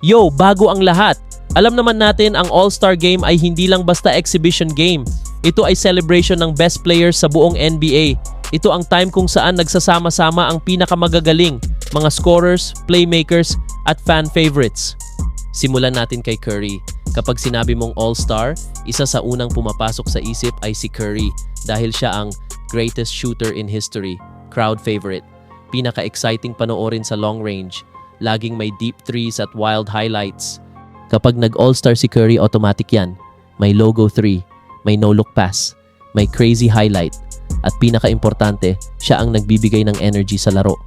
Yo, bago ang lahat! Alam naman natin ang All-Star Game ay hindi lang basta exhibition game. Ito ay celebration ng best players sa buong NBA. Ito ang time kung saan nagsasama-sama ang pinakamagagaling, mga scorers, playmakers, at fan favorites. Simulan natin kay Curry. Kapag sinabi mong All-Star, isa sa unang pumapasok sa isip ay si Curry dahil siya ang greatest shooter in history, crowd favorite. Pinaka-exciting panoorin sa long range. Laging may deep threes at wild highlights. Kapag nag-All-Star si Curry, automatic yan. May logo 3, may no-look pass, may crazy highlight, at pinaka-importante, siya ang nagbibigay ng energy sa laro.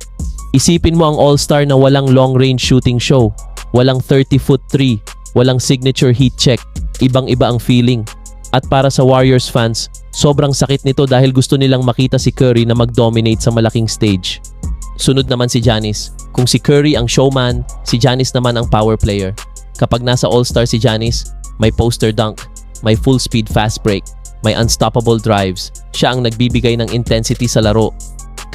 Isipin mo ang All-Star na walang long-range shooting show, walang 30-foot 3, walang signature heat check, ibang-iba ang feeling. At para sa Warriors fans, sobrang sakit nito dahil gusto nilang makita si Curry na mag-dominate sa malaking stage. Sunod naman si Giannis. Kung si Curry ang showman, si Giannis naman ang power player. Kapag nasa All-Star si Giannis, may poster dunk, may full-speed fast break, may unstoppable drives. Siya ang nagbibigay ng intensity sa laro.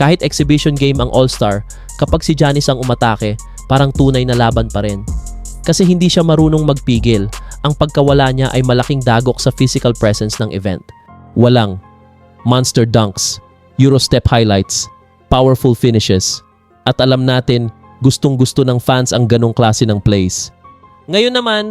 Kahit exhibition game ang All-Star, kapag si Giannis ang umatake, parang tunay na laban pa rin. Kasi hindi siya marunong magpigil. Ang pagkawala niya ay malaking dagok sa physical presence ng event. Walang monster dunks, Eurostep highlights, powerful finishes. At alam natin, gustong-gusto ng fans ang ganong klase ng plays. Ngayon naman,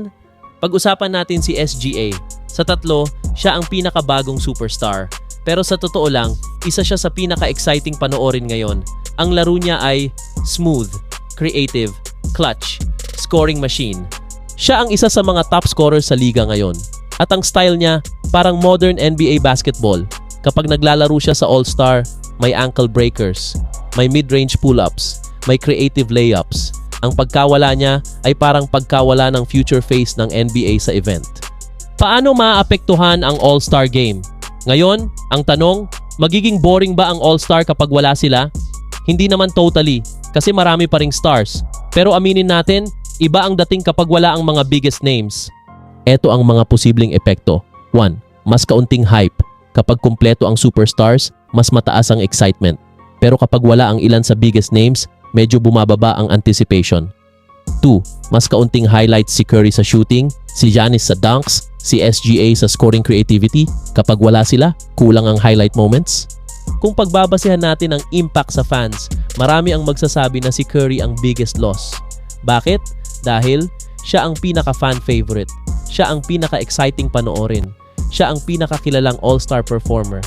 pag-usapan natin si SGA. Sa tatlo, siya ang pinakabagong superstar. Pero sa totoo lang, isa siya sa pinaka-exciting panoorin ngayon. Ang laro niya ay smooth, creative, clutch, scoring machine. Siya ang isa sa mga top scorers sa liga ngayon. At ang style niya, parang modern NBA basketball. Kapag naglalaro siya sa All-Star, may ankle breakers, may mid-range pull-ups, may creative layups. Ang pagkawala niya ay parang pagkawala ng future face ng NBA sa event. Paano maapektuhan ang All-Star Game? Ngayon, ang tanong, magiging boring ba ang All-Star kapag wala sila? Hindi naman totally, kasi marami pa ring stars. Pero aminin natin, iba ang dating kapag wala ang mga biggest names. Ito ang mga posibleng epekto. 1. Mas kaunting hype. Kapag kumpleto ang superstars, mas mataas ang excitement. Pero kapag wala ang ilan sa biggest names, medyo bumababa ang anticipation. 2. Mas kaunting highlights si Curry sa shooting, si Giannis sa dunks, si SGA sa scoring creativity. Kapag wala sila, kulang ang highlight moments. Kung pagbabasehan natin ang impact sa fans, marami ang magsasabi na si Curry ang biggest loss. Bakit? Dahil siya ang pinaka-fan favorite. Siya ang pinaka-exciting panoorin. Siya ang pinakakilalang all-star performer.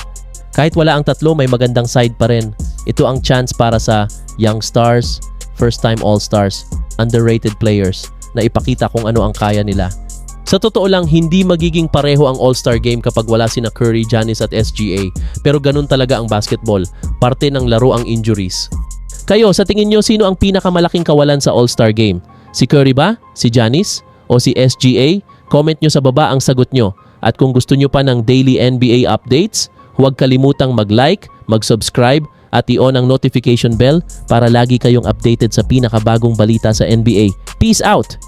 Kahit wala ang tatlo, may magandang side pa rin. Ito ang chance para sa young stars, first-time all-stars, underrated players na ipakita kung ano ang kaya nila. Sa totoo lang, hindi magiging pareho ang All-Star Game kapag wala sina Curry, Giannis at SGA. Pero ganun talaga ang basketball. Parte ng laro ang injuries. Kayo, sa tingin nyo, sino ang pinakamalaking kawalan sa All-Star Game? Si Curry ba? Si Giannis? O si SGA? Comment nyo sa baba ang sagot nyo. At kung gusto nyo pa ng daily NBA updates, huwag kalimutang mag-like, mag-subscribe, at i-on ang notification bell para lagi kayong updated sa pinakabagong balita sa NBA. Peace out!